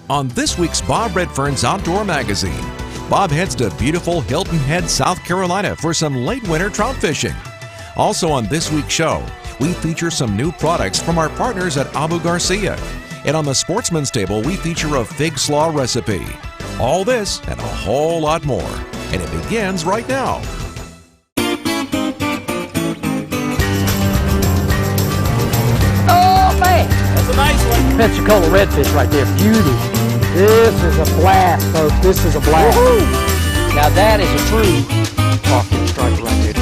On this week's Bob Redfern's Outdoor Magazine, Bob heads to beautiful Hilton Head, South Carolina for some late winter trout fishing. Also on this week's show, we feature some new products from our partners at Abu Garcia. And on the Sportsman's Table, we feature a fig slaw recipe. All this and a whole lot more. And it begins right now. Oh man, that's a nice one. Pensacola redfish right there, beauty. This is a blast, folks. This is a blast. Woo-hoo. Now that is a true talking striker right there.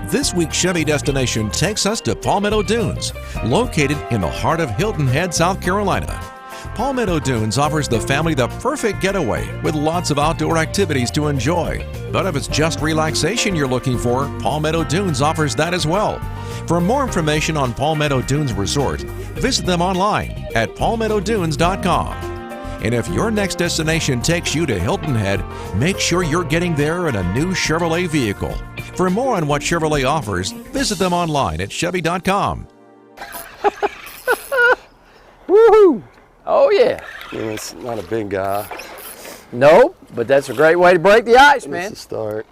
This week's Chevy destination takes us to Palmetto Dunes, located in the heart of Hilton Head, South Carolina. Palmetto Dunes offers the family the perfect getaway with lots of outdoor activities to enjoy. But if it's just relaxation you're looking for, Palmetto Dunes offers that as well. For more information on Palmetto Dunes Resort, visit them online at palmettodunes.com. And if your next destination takes you to Hilton Head, make sure you're getting there in a new Chevrolet vehicle. For more on what Chevrolet offers, visit them online at chevy.com. Woohoo! Oh yeah. It's not a big guy. No, but that's a great way to break the ice, man. That's a start.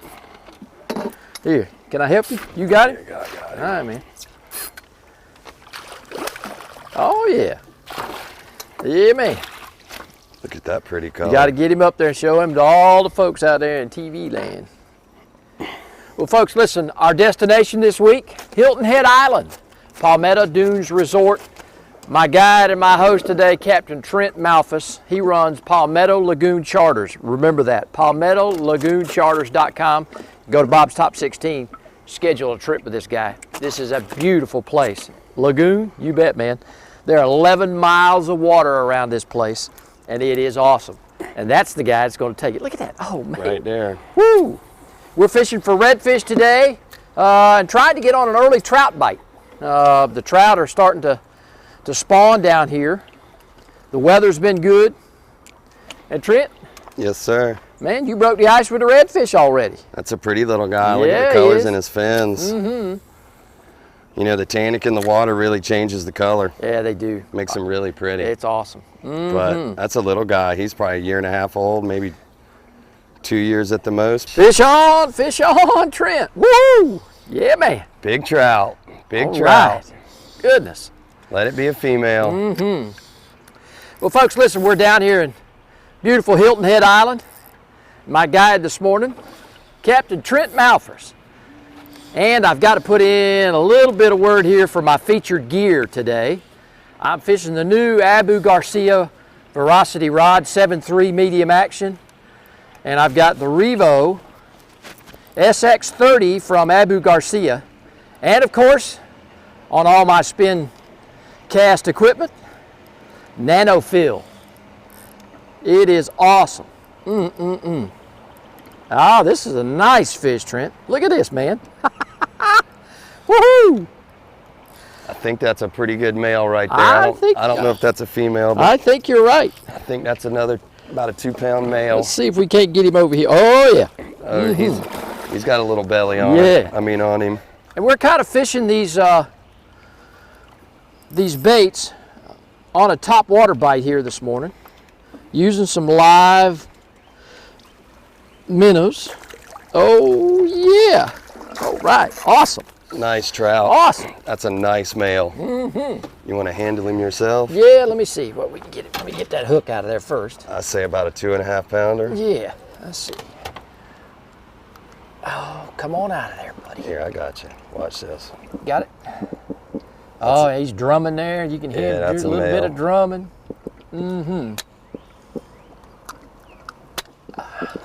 Here, can I help you? You got it? Yeah, got it. All right, man. Oh yeah. Yeah, man. Look at that pretty color. You got to get him up there and show him to all the folks out there in TV land. Well, folks, listen, our destination this week, Hilton Head Island, Palmetto Dunes Resort. My guide and my host today, Captain Trent Malphrus. He runs Palmetto Lagoon Charters. Remember that, palmettolagoonCharters.com. Go to Bob's Top 16, schedule a trip with this guy. This is a beautiful place. Lagoon, you bet, man. There are 11 miles of water around this place, and it is awesome. And that's the guy that's going to take it. Look at that. Oh, man. Right there. Woo! We're fishing for redfish today and trying to get on an early trout bite. The trout are starting to spawn down here. The weather's been good. And Trent? Yes, sir. Man, you broke the ice with the redfish already. That's a pretty little guy. Look Yeah, at the he colors is. in his fins. You know, the tannic in the water really changes the color. Yeah, they do. Makes them really pretty. It's awesome. But that's a little guy. He's probably a year and a half old, maybe 2 years at the most. Fish on, Trent. Woo! Yeah, man. Big trout. Big All trout. right. Goodness. Let it be a female. Well, folks, listen, we're down here in beautiful Hilton Head Island. My guide this morning, Captain Trent Malphrus. And I've got to put in a little bit of word here for my featured gear today. I'm fishing the new Abu Garcia Veracity Rod 7.3 medium action. And I've got the Revo SX30 from Abu Garcia. And of course, on all my spin cast equipment, Nano Fill. It is awesome. Ah, this is a nice fish, Trent. Look at this, man. Woohoo! I think that's a pretty good male right there. I don't know if that's a female, but I think you're right. I think that's another about a 2-pound male. Let's see if we can't get him over here. Oh, yeah. He's got a little belly on Yeah. on him. And we're kind of fishing these baits on a top water bite here this morning, using some live minnows. Oh, yeah. All right. Awesome. Nice trout. Awesome. That's a nice male. You want to handle him yourself? Yeah, let me see what we can get. Let me get that hook out of there first. I say about a 2.5 pounder. Yeah, let's see. Oh, come on out of there, buddy. Here, I got you. Watch this. Got it? Oh, he's drumming there. You can hear Yeah, that's a a little bit male. of drumming. Here,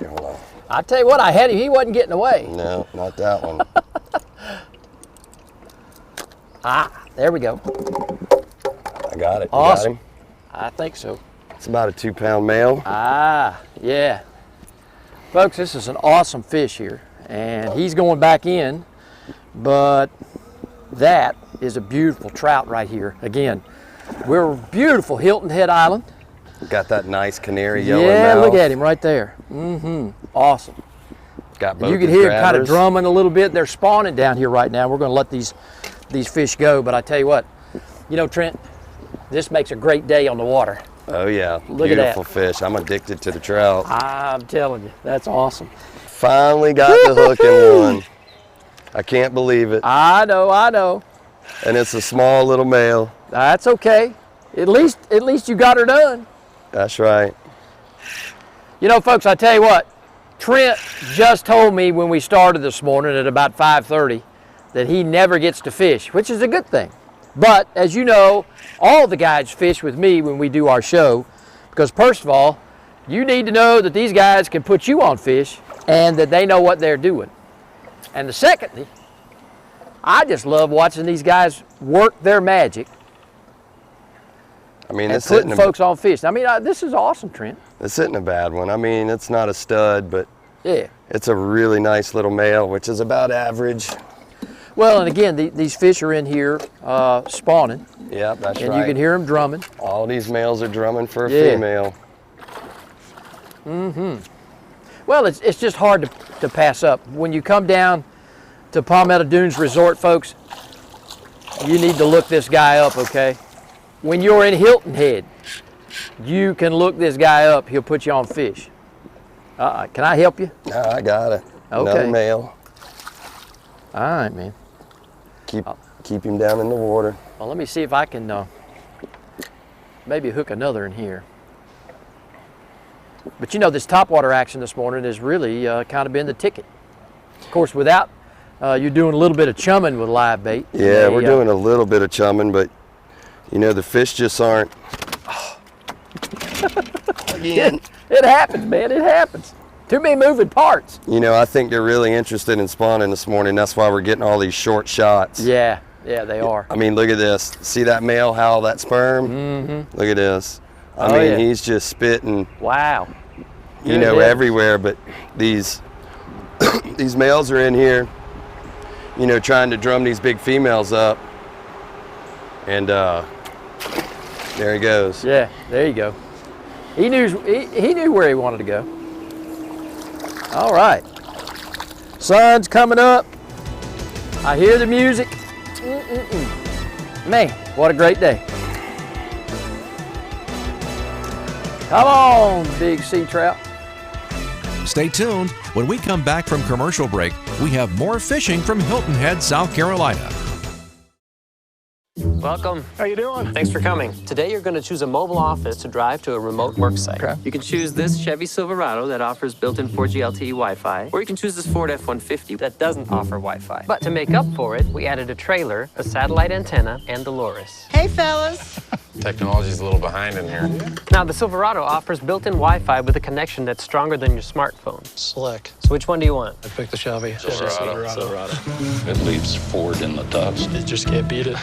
hold on. I tell you what, I had him. He wasn't getting away. No, not that one. Ah, there we go. I got it. You Awesome. got him? I think so. It's about a 2-pound male. Ah, yeah. Folks, this is an awesome fish here. And he's going back in, but that is a beautiful trout right here. Again, we're beautiful Hilton Head Island. Got that nice canary yellow Yeah, mouth. look at him right there. Awesome. Got both You can his hear him kind of grabbers. drumming a little bit. They're spawning down here right now. We're going to let these fish go, but I tell you what, You know, Trent, this makes a great day on the water. Oh yeah, Look at that. beautiful fish. I'm addicted to the trout. I'm telling you, that's awesome. Finally got the hook in one. I can't believe it. I know. And it's a small little male. That's okay. At least you got her done. That's right. You know, folks, I tell you what, Trent just told me when we started this morning at about 5:30 that he never gets to fish, which is a good thing. But as you know, all the guys fish with me when we do our show, because first of all, you need to know that these guys can put you on fish and that they know what they're doing. And the secondly, I just love watching these guys work their magic and putting folks on fish. I mean, this is awesome, Trent. This isn't a bad one. I mean, it's not a stud, but yeah, it's a really nice little male, which is about average. Well, and again, these fish are in here spawning. Yeah, that's right. And you can hear them drumming. All these males are drumming for a female. Well, it's just hard to pass up. When you come down to Palmetto Dunes Resort, folks, you need to look this guy up, okay? When you're in Hilton Head, you can look this guy up. He'll put you on fish. Can I help you? No, I got it. Okay. Another male. All right, man. Keep him down in the water. Well, let me see if I can maybe hook another in here. But you know, this topwater action this morning has really kind of been the ticket. Of course, without you're doing a little bit of chumming with live bait. Yeah, we're doing a little bit of chumming, but you know, the fish just aren't. Again. It happens, man. It happens. Too many moving parts. You know, I think they're really interested in spawning this morning. That's why we're getting all these short shots. Yeah, they are. I mean, look at this. See that male howl that sperm? Mm-hmm. Look at this. I mean, he's just spitting. Wow. You know, everywhere. But these these males are in here, you know, trying to drum these big females up. And there he goes. Yeah, there you go. He knew where he wanted to go. All right. Sun's coming up. I hear the music. Man, what a great day. Come on, big sea trout. Stay tuned. When we come back from commercial break, we have more fishing from Hilton Head, South Carolina. Welcome. How you doing? Thanks for coming. Today you're going to choose a mobile office to drive to a remote work site. Okay. You can choose this Chevy Silverado that offers built-in 4G LTE Wi-Fi, or you can choose this Ford F-150 that doesn't offer Wi-Fi. But to make up for it, we added a trailer, a satellite antenna, and Dolores. Hey, fellas. Technology's a little behind in here. Now, the Silverado offers built-in Wi-Fi with a connection that's stronger than your smartphone. Slick. So which one do you want? I picked the Chevy. Silverado. It leaves Ford in the dust. You just can't beat it.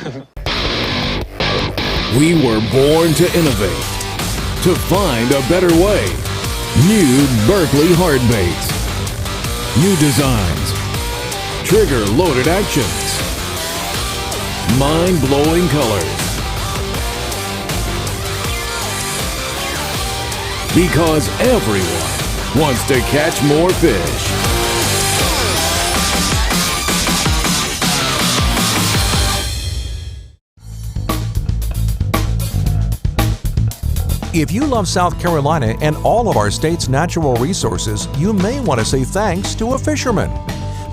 We were born to innovate, to find a better way. New Berkeley hard baits. New designs. Trigger-loaded actions. Mind-blowing colors. Because everyone wants to catch more fish. If you love South Carolina and all of our state's natural resources, you may want to say thanks to a fisherman.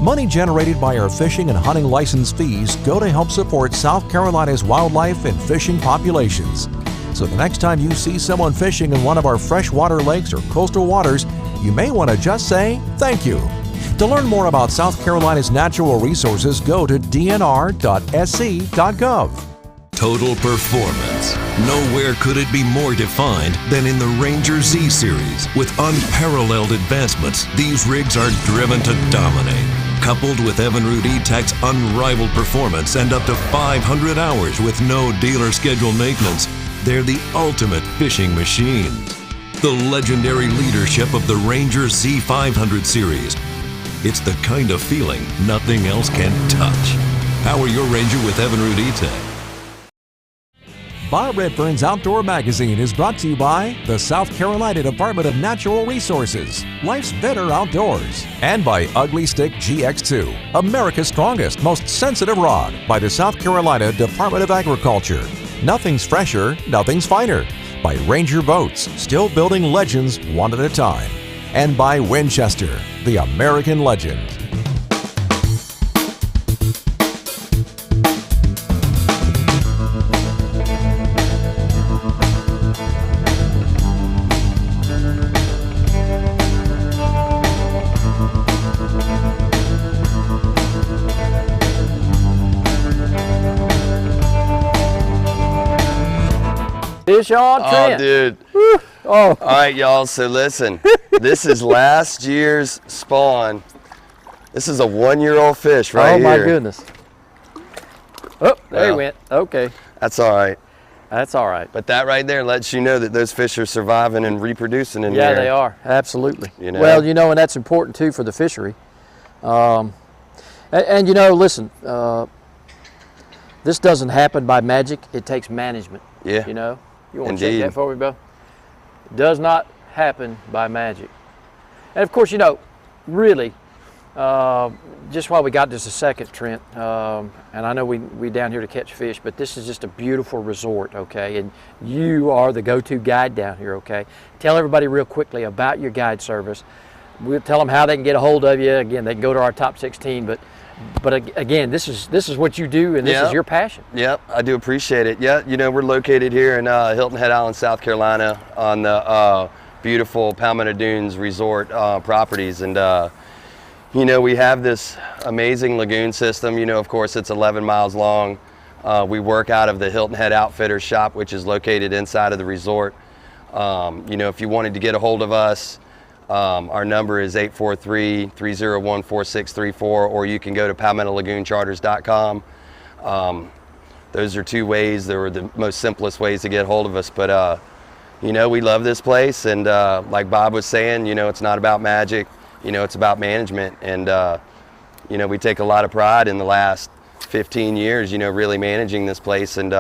Money generated by our fishing and hunting license fees go to help support South Carolina's wildlife and fishing populations. So the next time you see someone fishing in one of our freshwater lakes or coastal waters, you may want to just say thank you. To learn more about South Carolina's natural resources, go to dnr.sc.gov. Total performance. Nowhere could it be more defined than in the Ranger Z series. With unparalleled advancements, these rigs are driven to dominate. Coupled with Evinrude E-Tech's unrivaled performance and up to 500 hours with no dealer scheduled maintenance, they're the ultimate fishing machines. The legendary leadership of the Ranger Z500 series. It's the kind of feeling nothing else can touch. Power your Ranger with Evinrude E-Tech. Bob Redfern's Outdoor Magazine is brought to you by the South Carolina Department of Natural Resources, Life's Better Outdoors, and by Ugly Stick GX2, America's strongest, most sensitive rod, by the South Carolina Department of Agriculture. Nothing's fresher, nothing's finer. By Ranger Boats, still building legends one at a time. And by Winchester, the American legend. Fish on, Trent. Oh, dude. Woo. Oh. All right, y'all. So listen, this is last year's spawn. This is a 1-year-old fish right here. Oh, my goodness. Oh, there he went. Okay. That's all right. That's all right. But that right there lets you know that those fish are surviving and reproducing in here. Yeah, they are. Absolutely. You know? Well, you know, and that's important, too, for the fishery. And you know, listen, this doesn't happen by magic. It takes management. Yeah. You know? You want to Indeed. check that for me, Bo? It does not happen by magic. And, of course, you know, really, just while we got just a second, Trent, and I know we down here to catch fish, but this is just a beautiful resort, okay? And you are the go-to guide down here, okay? Tell everybody real quickly about your guide service. We'll tell them how they can get a hold of you. Again, they can go to our top 16, but again, this is what you do, and this is your passion. Yep, I do appreciate it. Yeah, you know, we're located here in Hilton Head Island, South Carolina, on the beautiful Palmetto Dunes Resort properties, and you know, we have this amazing lagoon system. You know, of course, it's 11 miles long. We work out of the Hilton Head Outfitters shop, which is located inside of the resort. You know, if you wanted to get a hold of us, our number is 843-301-4634, or you can go to palmettolagoonCharters.com. Those are two ways. They were the most simplest ways to get a hold of us. But, you know, we love this place. And like Bob was saying, you know, it's not about magic. You know, it's about management. And, you know, we take a lot of pride in the last 15 years, you know, really managing this place and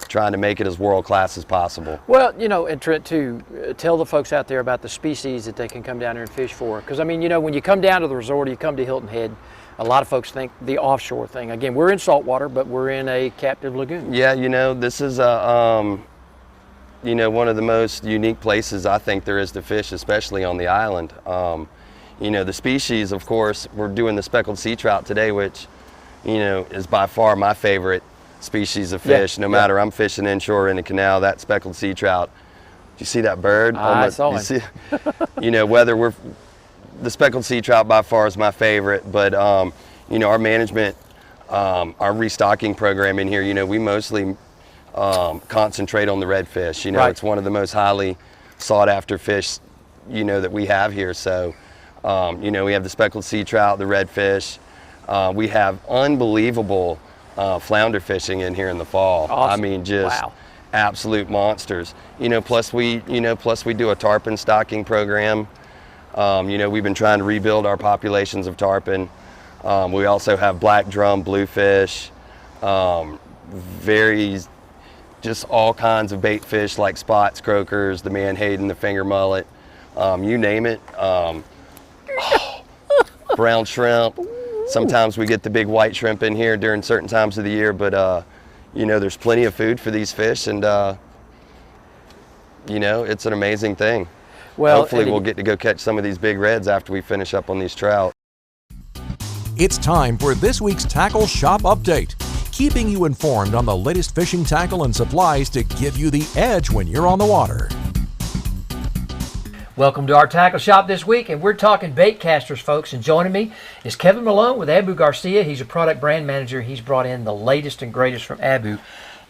trying to make it as world-class as possible. Well, you know, and Trent, too, tell the folks out there about the species that they can come down here and fish for. Because, I mean, you know, when you come down to the resort, or you come to Hilton Head, a lot of folks think the offshore thing. Again, we're in saltwater, but we're in a captive lagoon. Yeah, you know, this is, you know, one of the most unique places I think there is to fish, especially on the island. You know, the species, of course, we're doing the speckled sea trout today, which, you know, is by far my favorite species of fish. No matter I'm fishing inshore in a canal, that speckled sea trout. Do you see that bird? I saw him. See, you know, the speckled sea trout by far is my favorite, but you know, our management, our restocking program in here, you know, we mostly concentrate on the redfish. You know, it's one of the most highly sought after fish, you know, that we have here. So, you know, we have the speckled sea trout, the redfish. We have unbelievable flounder fishing in here in the fall. Awesome. I mean, just absolute monsters. You know, plus we do a tarpon stocking program. You know, we've been trying to rebuild our populations of tarpon. We also have black drum, bluefish, just all kinds of bait fish like spots, croakers, the manhaden, the finger mullet, you name it. Brown shrimp. Sometimes we get the big white shrimp in here during certain times of the year, but you know, there's plenty of food for these fish, and you know, it's an amazing thing. Well, hopefully we'll get to go catch some of these big reds after we finish up on these trout. It's time for this week's Tackle Shop Update, keeping you informed on the latest fishing tackle and supplies to give you the edge when you're on the water. Welcome to our tackle shop this week, and we're talking bait casters, folks. And joining me is Kevin Malone with Abu Garcia. He's a product brand manager. He's brought in the latest and greatest from Abu.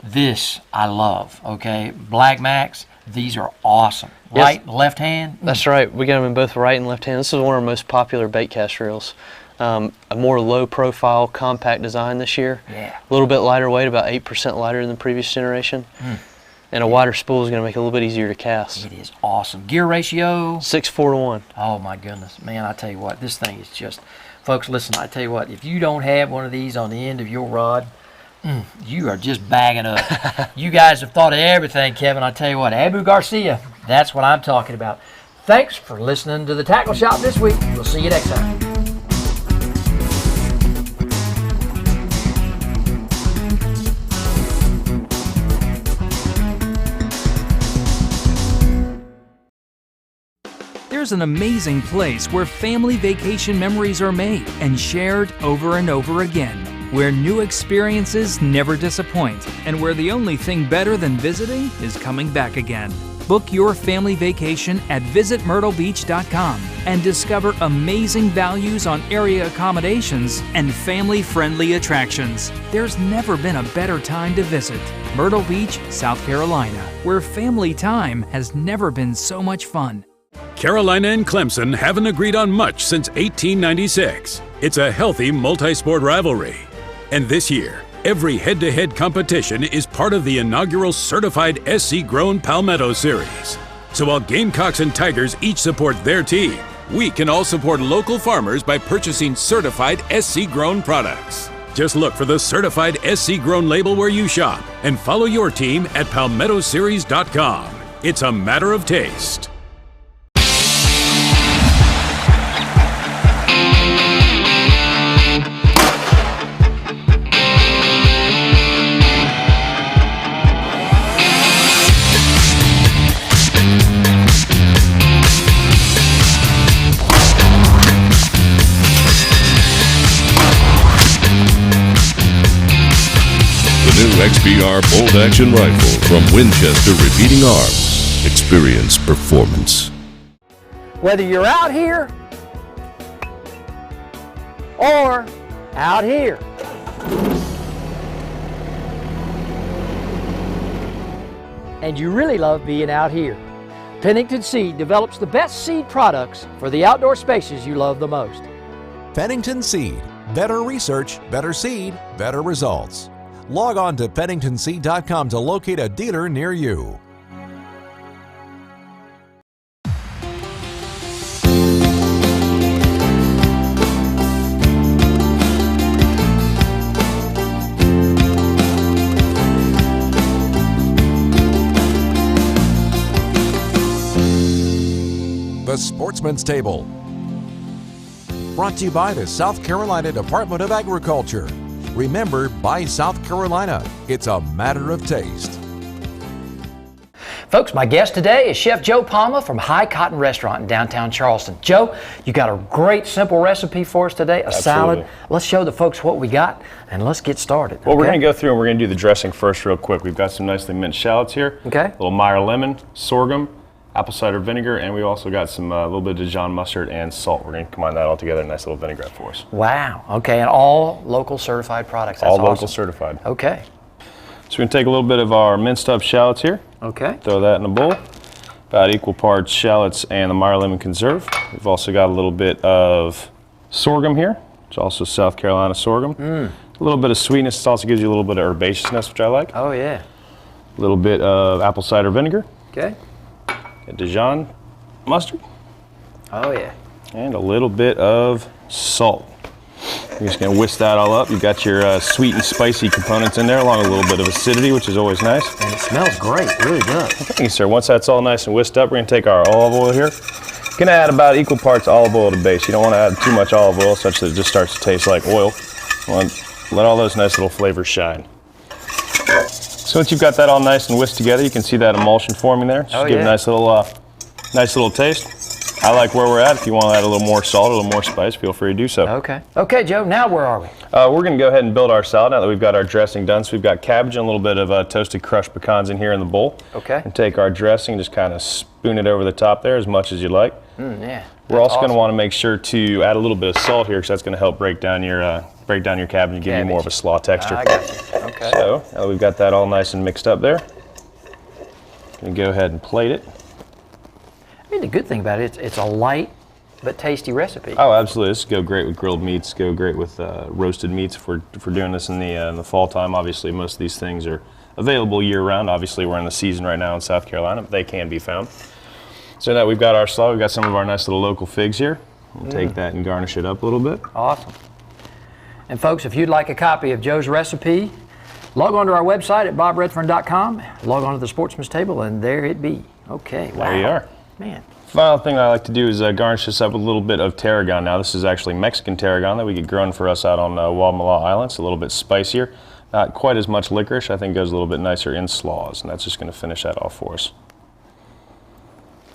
This I love, okay? Black Max, these are awesome. Right, left hand? That's right. We got them in both right and left hand. This is one of our most popular bait cast reels. A more low-profile, compact design this year. Yeah. A little bit lighter weight, about 8% lighter than the previous generation. And a wider spool is going to make it a little bit easier to cast. It is awesome. Gear ratio? 6:4 to 1. Oh, my goodness. Man, I tell you what, this thing is just... Folks, listen, I tell you what, if you don't have one of these on the end of your rod, You are just bagging up. You guys have thought of everything, Kevin. I tell you what, Abu Garcia, that's what I'm talking about. Thanks for listening to the Tackle Shop this week. We'll see you next time. There's an amazing place where family vacation memories are made and shared over and over again, where new experiences never disappoint, and where the only thing better than visiting is coming back again. Book your family vacation at visitmyrtlebeach.com and discover amazing values on area accommodations and family-friendly attractions. There's never been a better time to visit Myrtle Beach, South Carolina, where family time has never been so much fun. Carolina and Clemson haven't agreed on much since 1896. It's a healthy multi-sport rivalry. And this year, every head-to-head competition is part of the inaugural certified SC-grown Palmetto Series. So while Gamecocks and Tigers each support their team, we can all support local farmers by purchasing certified SC-grown products. Just look for the certified SC-grown label where you shop and follow your team at palmettoseries.com. It's a matter of taste. XBR bolt-action rifle from Winchester Repeating Arms. Experience performance. Whether you're out here or out here, and you really love being out here, Pennington Seed develops the best seed products for the outdoor spaces you love the most. Pennington Seed. Better research, better seed, better results. Log on to PenningtonSeed.com to locate a dealer near you. The Sportsman's Table. Brought to you by the South Carolina Department of Agriculture. Remember, buy South Carolina. It's a matter of taste. Folks, my guest today is Chef Joe Palma from High Cotton Restaurant in downtown Charleston. Joe, you got a great simple recipe for us today, a salad. Let's show the folks what we got and let's get started. Well, we're going to go through and we're going to do the dressing first real quick. We've got some nicely minced shallots here. Okay. A little Meyer lemon, sorghum, apple cider vinegar, and we also got some a little bit of Dijon mustard and salt. We're going to combine that all together in a nice little vinaigrette for us. Wow. Okay, and all local certified products. That's all awesome. local certified. Okay. So we're going to take a little bit of our minced up shallots here. Okay. Throw that in a bowl. About equal parts shallots and the Meyer lemon conserve. We've also got a little bit of sorghum here, which is also South Carolina sorghum. A little bit of sweetness. It also gives you a little bit of herbaceousness, which I like. Oh, yeah. A little bit of apple cider vinegar. Okay. A Dijon mustard. Oh, yeah. And a little bit of salt. You're just going to whisk that all up. You've got your sweet and spicy components in there, along with a little bit of acidity, which is always nice. And it smells great, it really does. Thank you, sir. Once that's all nice and whisked up, we're going to take our olive oil here. You're going to add about equal parts olive oil to base. You don't want to add too much olive oil, such that it just starts to taste like oil. You want to let all those nice little flavors shine. So once you've got that all nice and whisked together, you can see that emulsion forming there. Just give it a nice little taste. I like where we're at. If you want to add a little more salt, a little more spice, feel free to do so. Okay. Okay, Joe, now where are we? We're going to go ahead and build our salad now that we've got our dressing done. So we've got cabbage and a little bit of toasted crushed pecans in here in the bowl. Okay. And take our dressing, just kind of spoon it over the top there as much as you like. Yeah. We're also going to want to make sure to add a little bit of salt here, because that's going to help break down your cabbage and give you more of a slaw texture. I got you. Okay. So now we've got that all nice and mixed up there. And go ahead and plate it. I mean, the good thing about it, it's a light but tasty recipe. Oh, absolutely. This go great with grilled meats. Go great with roasted meats. If we're doing this in the fall time, obviously most of these things are available year round. Obviously, we're in the season right now in South Carolina, but they can be found. So now we've got our slaw. We've got some of our nice little local figs here. We'll take that and garnish it up a little bit. Awesome. And folks, if you'd like a copy of Joe's recipe Log on to our website at bobredfern.com, log on to the Sportsman's Table, and there it be. Okay, wow. There you are. Man. Final thing I like to do is garnish this up with a little bit of tarragon. Now this is actually Mexican tarragon that we get grown for us out on Walmala Island. It's a little bit spicier, not quite as much licorice. I think it goes a little bit nicer in slaws, and that's just going to finish that off for us.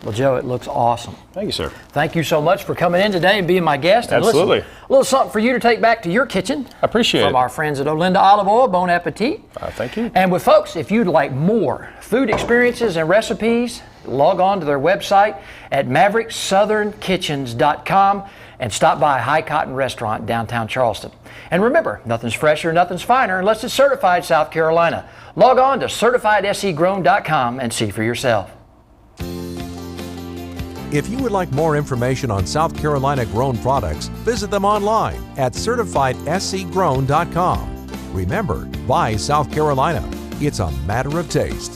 Well, Joe, it looks awesome. Thank you, sir. Thank you so much for coming in today and being my guest. And Absolutely. Listen, a little something for you to take back to your kitchen. I appreciate it. From our friends at Olinda Olive Oil. Bon appetit. Thank you. And with folks, if you'd like more food experiences and recipes, log on to their website at mavericksouthern.kitchens.com and stop by High Cotton Restaurant, downtown Charleston. And remember, nothing's fresher, nothing's finer unless it's certified South Carolina. Log on to certifiedscgrown.com and see for yourself. If you would like more information on South Carolina grown products, visit them online at certifiedscgrown.com. Remember, buy South Carolina. It's a matter of taste.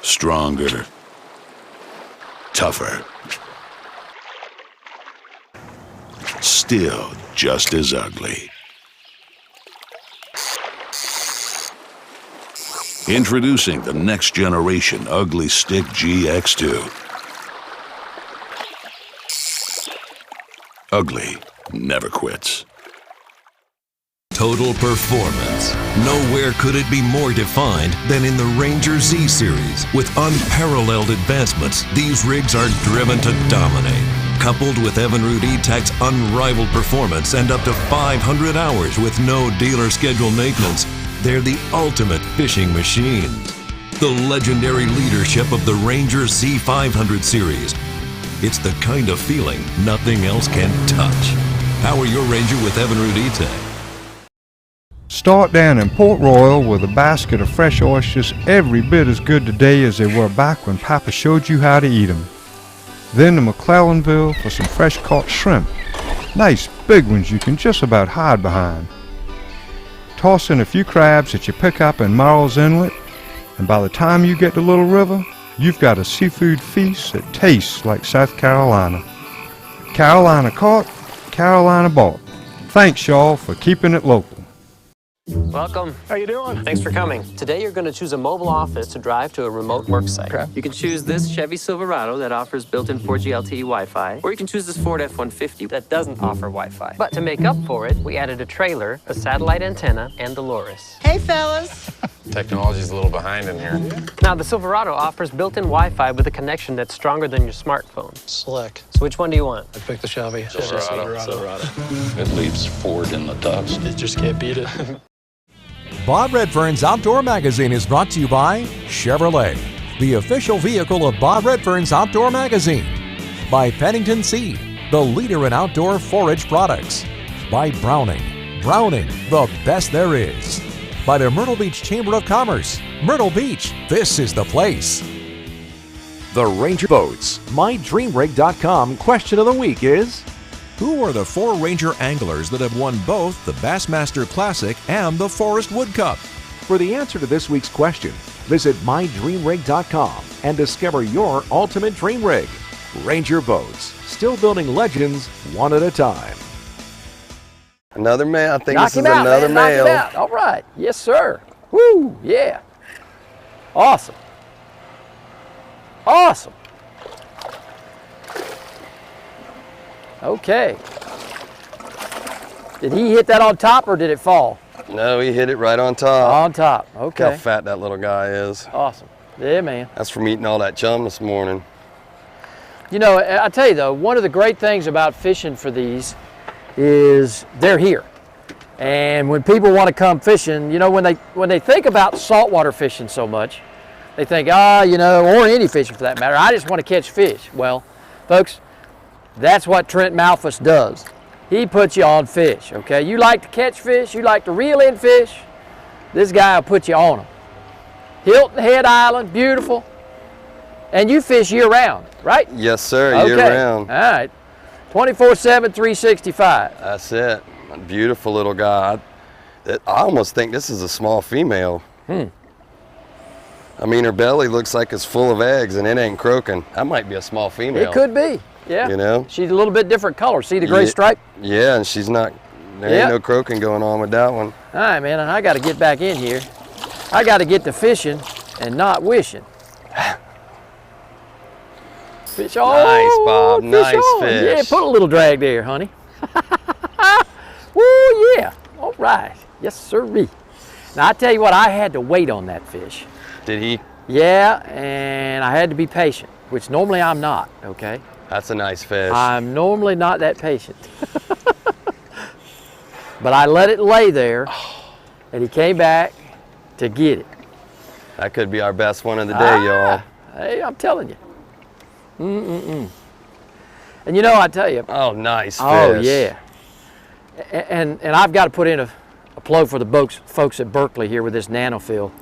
Stronger, tougher, still just as ugly. Introducing the next generation Ugly Stick GX2. Ugly never quits. Total performance. Nowhere could it be more defined than in the Ranger Z series. With unparalleled advancements, these rigs are driven to dominate. Coupled with Evinrude E-Tech's unrivaled performance and up to 500 hours with no dealer scheduled maintenance, they're the ultimate fishing machines. The legendary leadership of the Ranger Z500 series. It's the kind of feeling nothing else can touch. Power your Ranger with Evinrude E-Tech. Start down in Port Royal with a basket of fresh oysters every bit as good today as they were back when Papa showed you how to eat them. Then to McClellanville for some fresh caught shrimp. Nice big ones you can just about hide behind. Toss in a few crabs that you pick up in Marl's Inlet, and by the time you get to Little River, you've got a seafood feast that tastes like South Carolina. Carolina caught, Carolina bought. Thanks y'all for keeping it local. Welcome. How you doing? Thanks for coming. Today you're going to choose a mobile office to drive to a remote work site. Okay. You can choose this Chevy Silverado that offers built-in 4G LTE Wi-Fi, or you can choose this Ford F-150 that doesn't offer Wi-Fi. But to make up for it, we added a trailer, a satellite antenna, and Dolores. Hey, fellas. Technology's a little behind in here. Now, the Silverado offers built-in Wi-Fi with a connection that's stronger than your smartphone. Slick. So which one do you want? I picked the Chevy. Silverado. It leaves Ford in the dust. You just can't beat it. Bob Redfern's Outdoor Magazine is brought to you by Chevrolet, the official vehicle of Bob Redfern's Outdoor Magazine. By Pennington Seed, the leader in outdoor forage products. By Browning, the best there is. By the Myrtle Beach Chamber of Commerce. Myrtle Beach, this is the place. The Ranger Boats. MyDreamRig.com question of the week is, who are the 4 Ranger anglers that have won both the Bassmaster Classic and the Forest Wood Cup? For the answer to this week's question, visit MyDreamRig.com and discover your ultimate dream rig. Ranger Boats, still building legends one at a time. Another male. I think Knock this is him out, another man. male. Knock him out. All right. Yes, sir. Woo, yeah. Awesome. Awesome. Okay. Did he hit that on top or did it fall? No, he hit it right on top. On top. Okay. Look how fat that little guy is. Awesome. Yeah, man. That's from eating all that chum this morning. You know, I tell you though, one of the great things about fishing for these is they're here. And when people want to come fishing, you know, when they think about saltwater fishing so much, they think, you know, or any fishing for that matter, I just want to catch fish. Well, folks, that's what Trent Malphrus does. He puts you on fish, okay? You like to catch fish, you like to reel in fish, this guy will put you on them. Hilton Head Island, beautiful. And you fish year round, right? Yes, sir, okay. year round. All right, 24/7, 365. That's it. A beautiful little guy. I almost think this is a small female. I mean, her belly looks like it's full of eggs and it ain't croaking. That might be a small female. It could be, yeah. You know? She's a little bit different color. See the gray stripe? Yeah, and she's not, there ain't no croaking going on with that one. All right, man, I got to get back in here. I got to get to fishing and not wishing. Fish on. Nice, Bob, nice fish. Yeah, put a little drag there, honey. Woo, yeah, all right. Yes, sirree. Now, I tell you what, I had to wait on that fish. Did he? Yeah, and I had to be patient, which normally I'm not, okay? That's a nice fish. I'm normally not that patient. But I let it lay there, and he came back to get it. That could be our best one of the day, y'all. Hey, I'm telling you. And you know, I tell you. Oh, nice fish. Oh, yeah. And I've got to put in a plug for the folks at Berkeley here with this nanofill.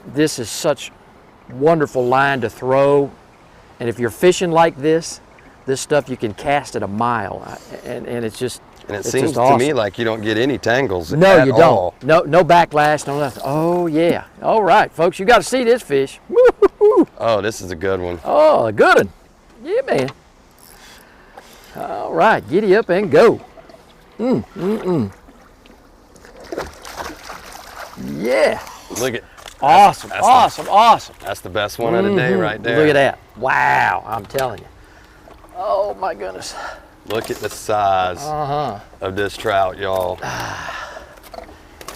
This is such wonderful line to throw. And if you're fishing like this stuff you can cast at a mile. And it's just, and it it's seems just awesome. to me like you don't get any tangles No, at you all. don't. No backlash, no nothing. Oh, yeah. All right, folks, you got to see this fish. Woo-hoo-hoo. Oh, this is a good one. Oh, a good one. Yeah, man. All right, giddy up and go. Yeah. Look at awesome, awesome. That's the best one of the day right there. Look at that. Wow, I'm telling you. Oh my goodness. Look at the size of this trout, y'all.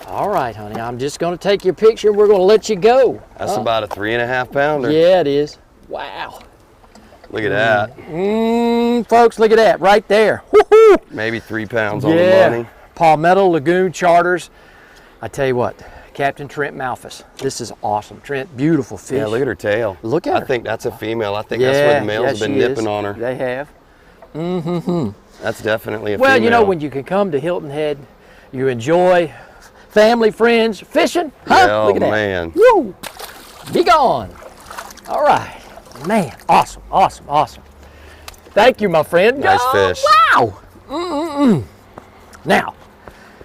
All right, honey, I'm just gonna take your picture and we're gonna let you go. That's about a 3.5 pounder. Yeah, it is. Wow. Look at that. Folks, look at that right there. Woo-hoo. Maybe 3 pounds on the money. Palmetto Lagoon Charters. I tell you what, Captain Trent Malphrus. This is awesome. Trent, beautiful fish. Yeah, look at her tail. Look at her. I think that's a female. I think that's where the males have been nipping on her. They have. That's definitely a well, female. you know, when you can come to Hilton Head, you enjoy family, friends, fishing. Huh? Yeah, Look at that. Man. Woo! Be gone. All right. Man, awesome. Thank you, my friend. Nice fish. Wow. Now,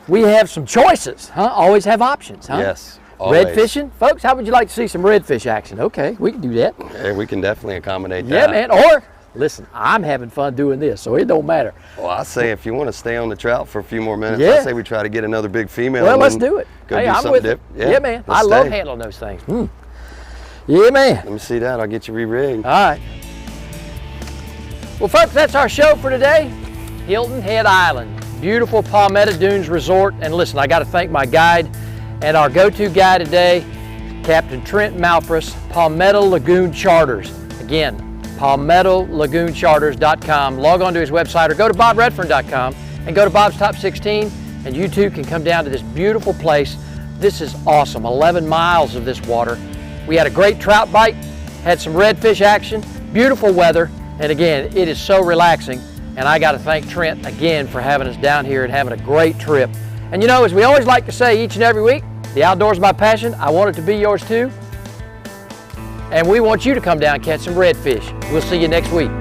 we have some choices, huh? Always have options, huh? Yes, always. Red fishing? Folks, how would you like to see some redfish action? Okay, we can do that. Yeah, we can definitely accommodate Yeah, that. man. Or, listen, I'm having fun doing this, so it don't matter. Well, I say if you want to stay on the trout for a few more minutes, Yeah. I say we try to get another big female. Well, let's do it. Go hey, do I'm something with it. different. Yeah, man. Let's I love stay. handling those things. Yeah, man. Let me see that. I'll get you re-rigged. All right. Well, folks, that's our show for today. Hilton Head Island, beautiful Palmetto Dunes Resort. And listen, I got to thank my guide and our go-to guy today, Captain Trent Malphrus, Palmetto Lagoon Charters. Again, palmettolagoonCharters.com. Log on to his website or go to bobredfern.com and go to Bob's Top 16, and you too can come down to this beautiful place. This is awesome, 11 miles of this water. We had a great trout bite, had some redfish action, beautiful weather, and again, it is so relaxing. And I got to thank Trent again for having us down here and having a great trip. And you know, as we always like to say each and every week, the outdoors is my passion. I want it to be yours too. And we want you to come down and catch some redfish. We'll see you next week.